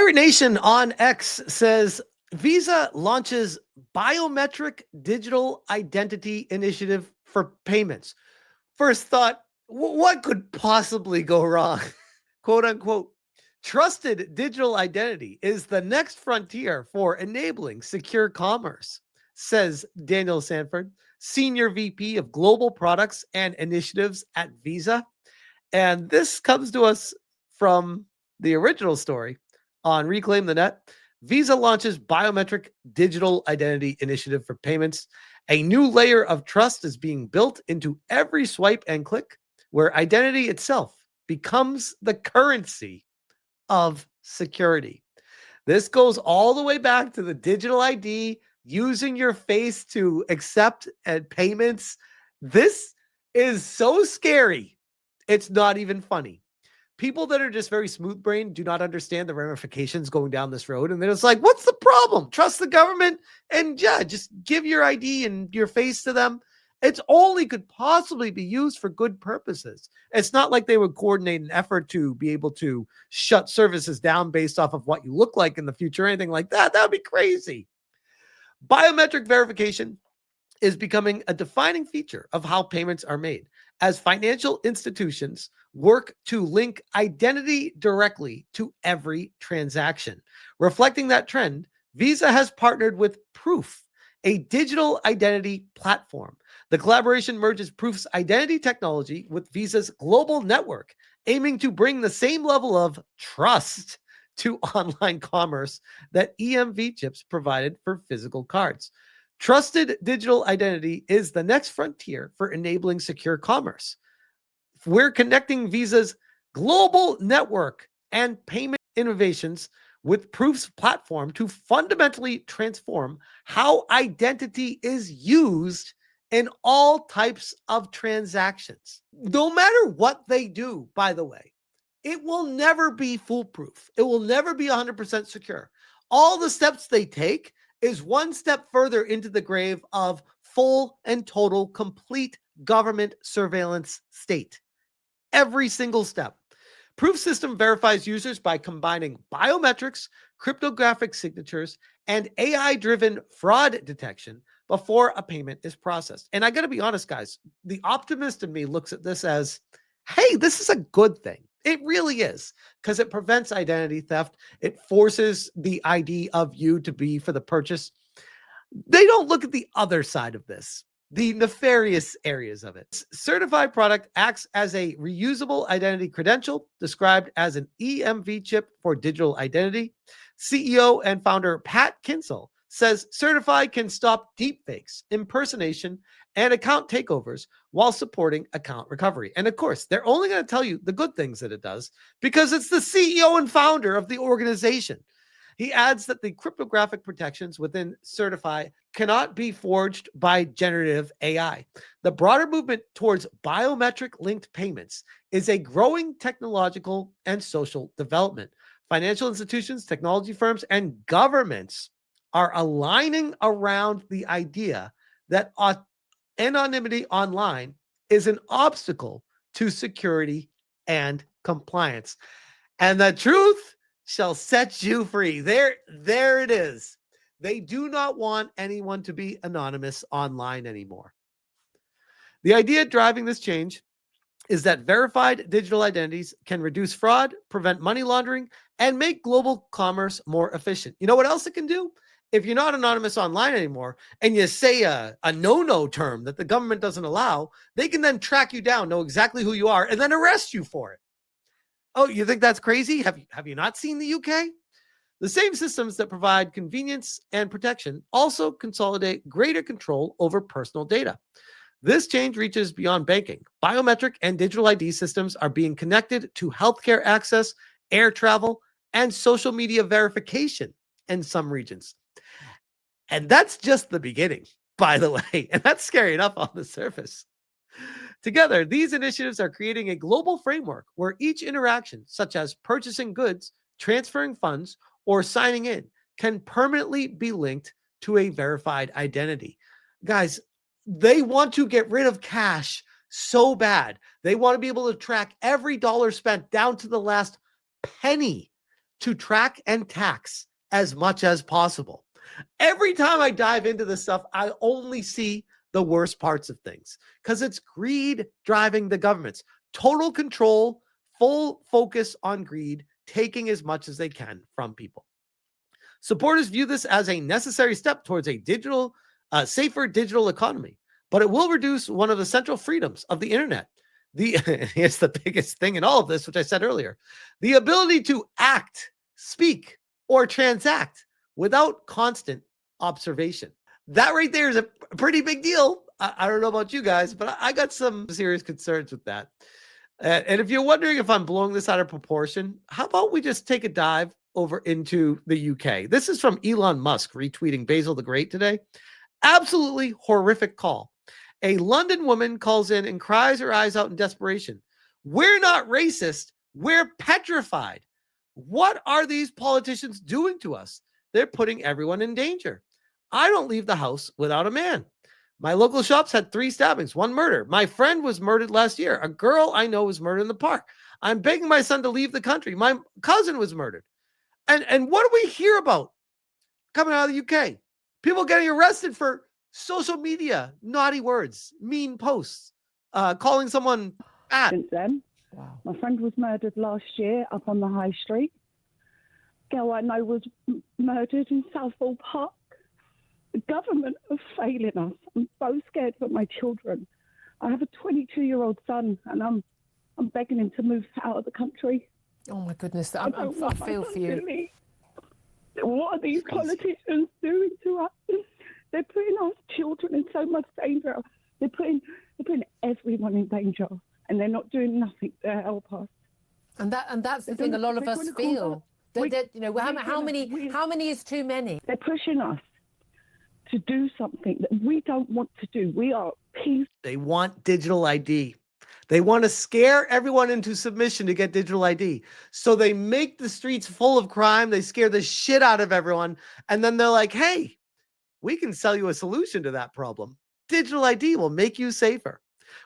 Pirate Nation on X says Visa launches biometric digital identity initiative for payments. First thought, what could possibly go wrong? Quote unquote. Trusted digital identity is the next frontier for enabling secure commerce, says Daniel Sanford, Senior VP of Global Products and Initiatives at Visa. And this comes to us from the original story on Reclaim the Net. Visa launches biometric digital identity initiative for payments. A new layer of trust is being built into every swipe and click, where identity itself becomes the currency of security. This goes all the way back to the digital ID, using your face to accept payments. This is so scary. It's not even funny. People that are just very smooth brained do not understand the ramifications going down this road. And they're just like, what's the problem? Trust the government and yeah, just give your ID and your face to them. It's only could possibly be used for good purposes. It's not like they would coordinate an effort to be able to shut services down based off of what you look like in the future, or anything like that. That would be crazy. Biometric verification is becoming a defining feature of how payments are made as financial institutions work to link identity directly to every transaction. Reflecting that trend, Visa has partnered with Proof, a digital identity platform. The collaboration merges Proof's identity technology with Visa's global network, aiming to bring the same level of trust to online commerce that EMV chips provided for physical cards. Trusted digital identity is the next frontier for enabling secure commerce. We're connecting Visa's global network and payment innovations with Proof's platform to fundamentally transform how identity is used in all types of transactions. No matter what they do, by the way, it will never be foolproof. It will never be 100% secure. All the steps they take is one step further into the grave of full and total complete government surveillance state. Every single step. Proof system verifies users by combining biometrics, cryptographic signatures, and AI-driven fraud detection before a payment is processed. And I got to be honest, guys, the optimist in me looks at this as, hey, this is a good thing. It really is, because it prevents identity theft. It forces the ID of you to be for the purchase. They don't look at the other side of this, the nefarious areas of it. Certified product acts as a reusable identity credential, described as an EMV chip for digital identity. CEO and founder Pat Kinsel says Certified can stop deepfakes, impersonation, and account takeovers while supporting account recovery. And of course, they're only going to tell you the good things that it does because it's the CEO and founder of the organization. He adds that the cryptographic protections within Certify cannot be forged by generative AI. The broader movement towards biometric linked payments is a growing technological and social development. Financial institutions, technology firms, and governments are aligning around the idea that anonymity online is an obstacle to security and compliance. And the truth shall set you free. There it is. They do not want anyone to be anonymous online anymore. The idea driving this change is that verified digital identities can reduce fraud, prevent money laundering, and make global commerce more efficient. You know what else it can do? If you're not anonymous online anymore and you say a no-no term that the government doesn't allow, they can then track you down, know exactly who you are, and then arrest you for it. Oh, you think that's crazy? Have you not seen the UK? The same systems that provide convenience and protection also consolidate greater control over personal data. This change reaches beyond banking. Biometric and digital ID systems are being connected to healthcare access, air travel, and social media verification in some regions. And that's just the beginning, by the way. And that's scary enough on the surface. Together, these initiatives are creating a global framework where each interaction, such as purchasing goods, transferring funds, or signing in, can permanently be linked to a verified identity. Guys, they want to get rid of cash so bad. They want to be able to track every dollar spent down to the last penny. to track and tax as much as possible. Every time I dive into this stuff, I only see the worst parts of things because it's greed driving the governments. Total control, full focus on greed, taking as much as they can from people. Supporters view this as a necessary step towards a safer digital economy, but it will reduce one of the central freedoms of the internet. Here's the biggest thing in all of this, which I said earlier: the ability to act, speak, or transact without constant observation. That right there is a pretty big deal. I don't know about you guys, but I got some serious concerns with that. And if you're wondering if I'm blowing this out of proportion, how about we just take a dive over into the UK? This is from Elon Musk retweeting Basil the Great today. Absolutely horrific call. A London woman calls in and cries her eyes out in desperation. We're not racist. We're petrified. What are these politicians doing to us? They're putting everyone in danger. I don't leave the house without a man. My local shops had 3 stabbings, 1 murder. My friend was murdered last year. A girl I know was murdered in the park. I'm begging my son to leave the country. My cousin was murdered. And what do we hear about coming out of the UK? People getting arrested for social media, naughty words, mean posts, calling someone fat. Since then, my friend was murdered last year up on the high street. Girl I know was murdered in Southall Park. The government are failing us. I'm so scared for my children. I have a 22-year-old son, and I'm begging him to move out of the country. Oh my goodness, I feel for you. What are these politicians doing to us? They're putting our children in so much danger. They're putting everyone in danger, and they're not doing nothing to help us. And that's the thing a lot of us feel. How many is too many? They're pushing us to do something that we don't want to do. We are peace. They want digital ID. They want to scare everyone into submission to get digital ID. So they make the streets full of crime. They scare the shit out of everyone. And then they're like, hey, we can sell you a solution to that problem. Digital ID will make you safer.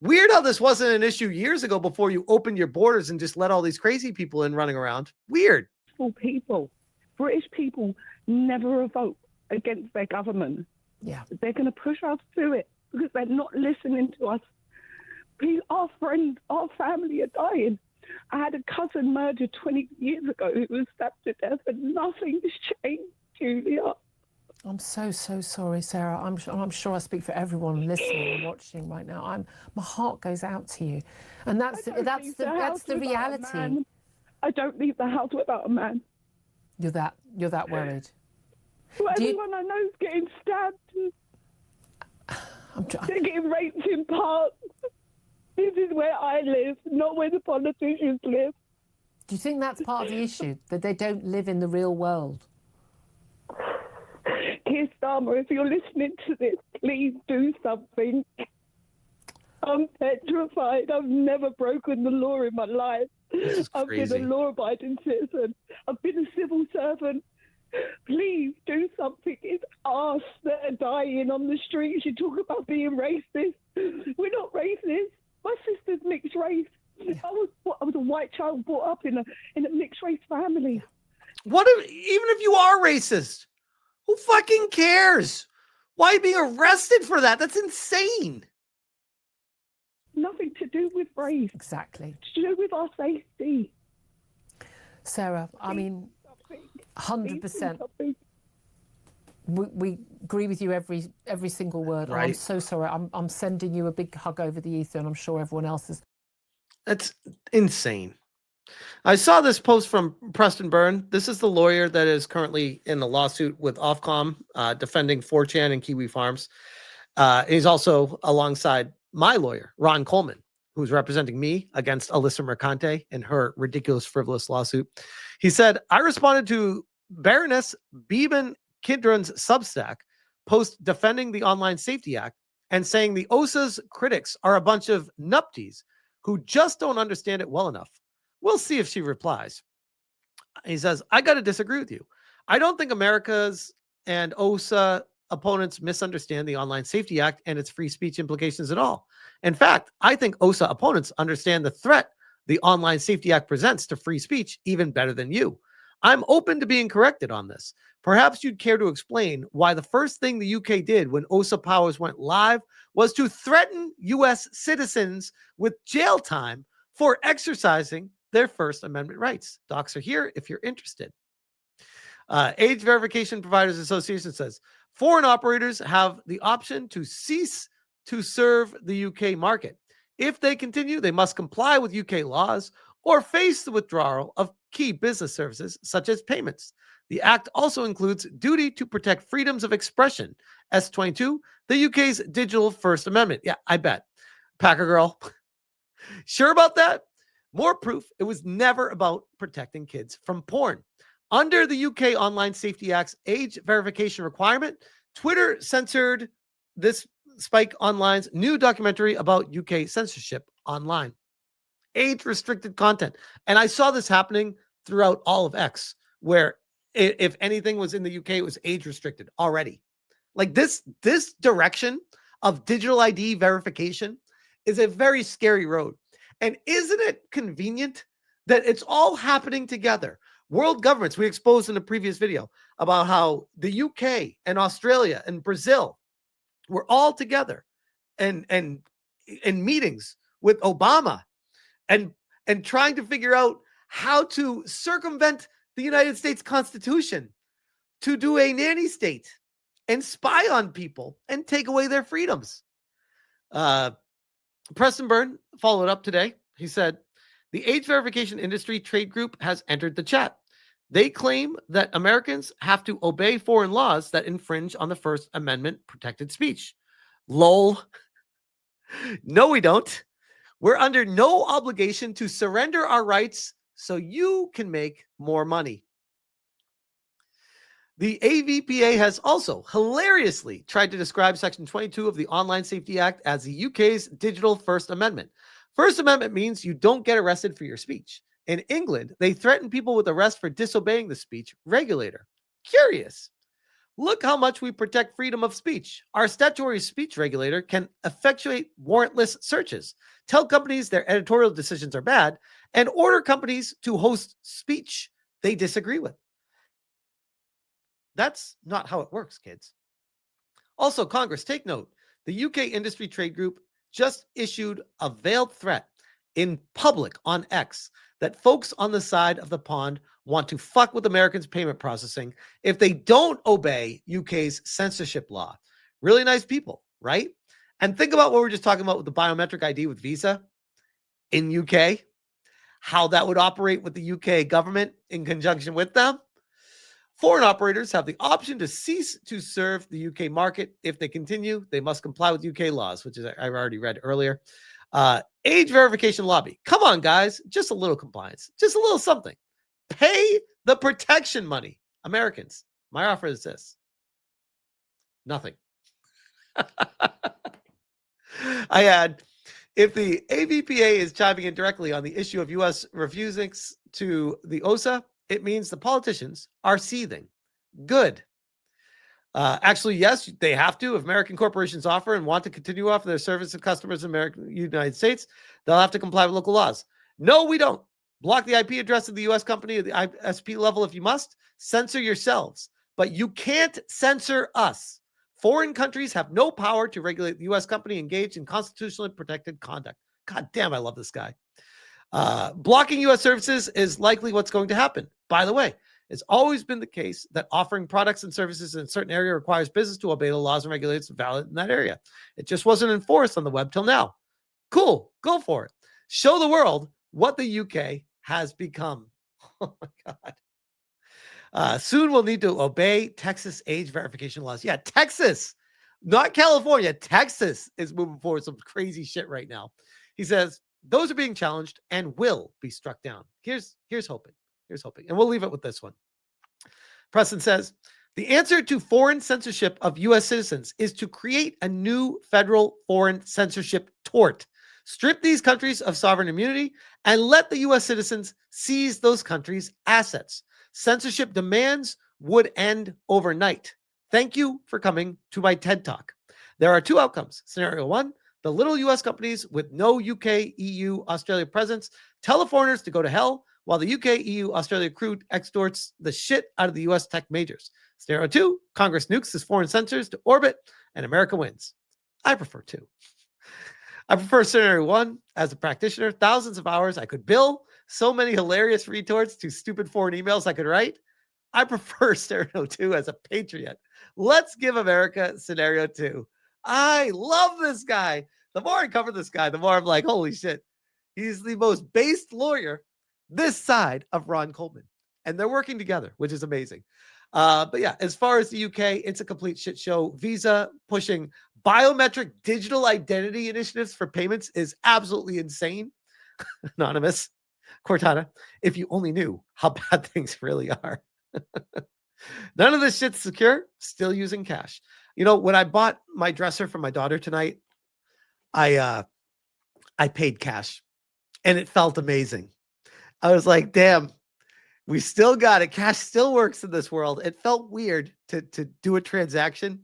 Weird how this wasn't an issue years ago before you opened your borders and just let all these crazy people in running around. Weird. People, British people never vote against their government. Yeah. They're going to push us to it because they're not listening to us. Our friends, our family are dying. I had a cousin murdered 20 years ago who was stabbed to death, and nothing's changed, Julia. I'm so sorry, Sarah. I'm sure I speak for everyone listening and watching right now. My heart goes out to you, and that's the reality. I don't leave the house without a man. You're that worried. Well, everyone I know is getting stabbed. They're getting raped in parks. This is where I live, not where the politicians live. Do you think that's part of the issue, that they don't live in the real world? Keir Starmer, if you're listening to this, please do something. I'm petrified. I've never broken the law in my life. I've been a law-abiding citizen. I've been a civil servant. Please do something. It's us that are dying on the streets. You talk about being racist. We're not racist. My sister's mixed race. Yeah. I was a white child brought up in a mixed race family. Even if you are racist, who fucking cares? Why are you being arrested for that? That's insane. Nothing to do with race. Exactly. It's to do with our safety. Sarah, I mean, 100%. We agree with you every single word. Right. I'm so sorry. I'm sending you a big hug over the ether, and I'm sure everyone else is. That's insane. I saw this post from Preston Byrnes. This is the lawyer that is currently in the lawsuit with Ofcom, defending 4chan and Kiwi Farms. He's also alongside my lawyer, Ron Coleman, who's representing me against Alyssa Mercante in her ridiculous, frivolous lawsuit. He said, I responded to Baroness Beeman Kidron's Substack post defending the Online Safety Act and saying the OSA's critics are a bunch of nupties who just don't understand it well enough. We'll see if she replies. He says, I got to disagree with you. I don't think America's and OSA opponents misunderstand the Online Safety Act and its free speech implications at all. In fact, I think OSA opponents understand the threat the Online Safety Act presents to free speech even better than you. I'm open to being corrected on this. Perhaps you'd care to explain why the first thing the UK did when OSA powers went live was to threaten US citizens with jail time for exercising their First Amendment rights. Docs are here if you're interested. Age Verification Providers Association says foreign operators have the option to cease to serve the UK market. If they continue, they must comply with UK laws or face the withdrawal of key business services such as payments. The act also includes duty to protect freedoms of expression. S22, the UK's digital First Amendment. Yeah, I bet. Packer girl. Sure about that? More proof it was never about protecting kids from porn. Under the UK Online Safety Act's age verification requirement, Twitter censored this Spike Online's new documentary about UK censorship online. Age-restricted content. And I saw this happening throughout all of X, where if anything was in the UK, it was age-restricted already. Like this direction of digital ID verification is a very scary road. And isn't it convenient that it's all happening together? World governments, we exposed in a previous video about how the UK and Australia and Brazil were all together and in meetings with Obama and trying to figure out how to circumvent the United States Constitution to do a nanny state and spy on people and take away their freedoms. Preston Byrnes followed up today. He said, the age verification industry trade group has entered the chat. They claim that Americans have to obey foreign laws that infringe on the First Amendment protected speech. Lol. No, we don't. We're under no obligation to surrender our rights so you can make more money. The AVPA has also hilariously tried to describe Section 22 of the Online Safety Act as the UK's digital First Amendment. First Amendment means you don't get arrested for your speech. In England, they threaten people with arrest for disobeying the speech regulator. Curious. Look how much we protect freedom of speech. Our statutory speech regulator can effectuate warrantless searches, tell companies their editorial decisions are bad, and order companies to host speech they disagree with. That's not how it works, kids. Also, Congress, take note. The UK Industry Trade Group just issued a veiled threat in public on X that folks on the side of the pond want to fuck with Americans' payment processing if they don't obey UK's censorship law. Really nice people, right? And think about what we were just talking about with the biometric ID with Visa in UK, how that would operate with the UK government in conjunction with them. Foreign operators have the option to cease to serve the UK market. If they continue, they must comply with UK laws, which is I've already read earlier. Age verification lobby. Come on, guys. Just a little compliance. Just a little something. Pay the protection money. Americans, my offer is this. Nothing. I add, if the AVPA is chiming in directly on the issue of U.S. refusing to the OSA, it means the politicians are seething. Good. Actually, yes, they have to. If American corporations offer and want to continue offering their service to customers in the United States, they'll have to comply with local laws. No, we don't. Block the IP address of the U.S. company at the ISP level if you must. Censor yourselves. But you can't censor us. Foreign countries have no power to regulate the U.S. company engaged in constitutionally protected conduct. God damn, I love this guy. Blocking U.S. services is likely what's going to happen. By the way, it's always been the case that offering products and services in a certain area requires business to obey the laws and regulations valid in that area. It just wasn't enforced on the web till now. Cool. Go for it. Show the world what the UK has become. Oh, my God. Soon we'll need to obey Texas age verification laws. Yeah, Texas, not California. Texas is moving forward some crazy shit right now. He says, those are being challenged and will be struck down. Here's hoping. Here's hoping. And we'll leave it with this one. Preston says, the answer to foreign censorship of U.S. citizens is to create a new federal foreign censorship tort. Strip these countries of sovereign immunity and let the U.S. citizens seize those countries' assets. Censorship demands would end overnight. Thank you for coming to my TED Talk. There are two outcomes. Scenario one, the little U.S. companies with no UK, EU, Australia presence tell the foreigners to go to hell while the UK, EU, Australia crude extorts the shit out of the US tech majors. Scenario 2, Congress nukes its foreign sensors to orbit and America wins. I prefer 2. I prefer scenario 1. As a practitioner, thousands of hours I could bill, so many hilarious retorts to stupid foreign emails I could write. I prefer scenario 2 as a patriot. Let's give America scenario 2. I love this guy. The more I cover this guy, the more I'm like, holy shit. He's the most based lawyer this side of Ron Coleman. And they're working together, which is amazing. But yeah, as far as the UK, it's a complete shit show. Visa pushing biometric digital identity initiatives for payments is absolutely insane. Anonymous. Cortana, if you only knew how bad things really are. None of this shit's secure. Still using cash. You know, when I bought my dresser for my daughter tonight, I paid cash and it felt amazing. I was like, damn, we still got it. Cash still works in this world. It felt weird to do a transaction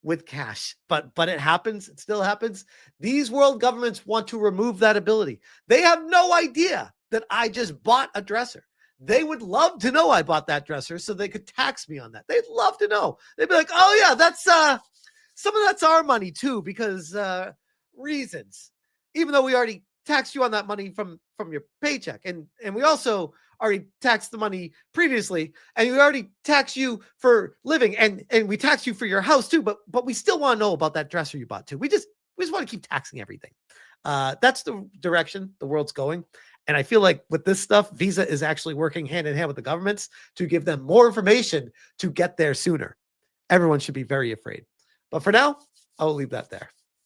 with cash, but it happens. It still happens. These world governments want to remove that ability. They have no idea that I just bought a dresser. They would love to know I bought that dresser so they could tax me on that. They'd love to know. They'd be like, oh yeah, that's some of that's our money too, because reasons. Even though we already taxed you on that money from your paycheck, and we also already taxed the money previously, and we already taxed you for living, and we taxed you for your house too, but we still want to know about that dresser you bought too. We just want to keep taxing everything. That's the direction the world's going. And I feel like with this stuff, Visa is actually working hand in hand with the governments to give them more information to get there sooner. Everyone should be very afraid. But for now, I will leave that there.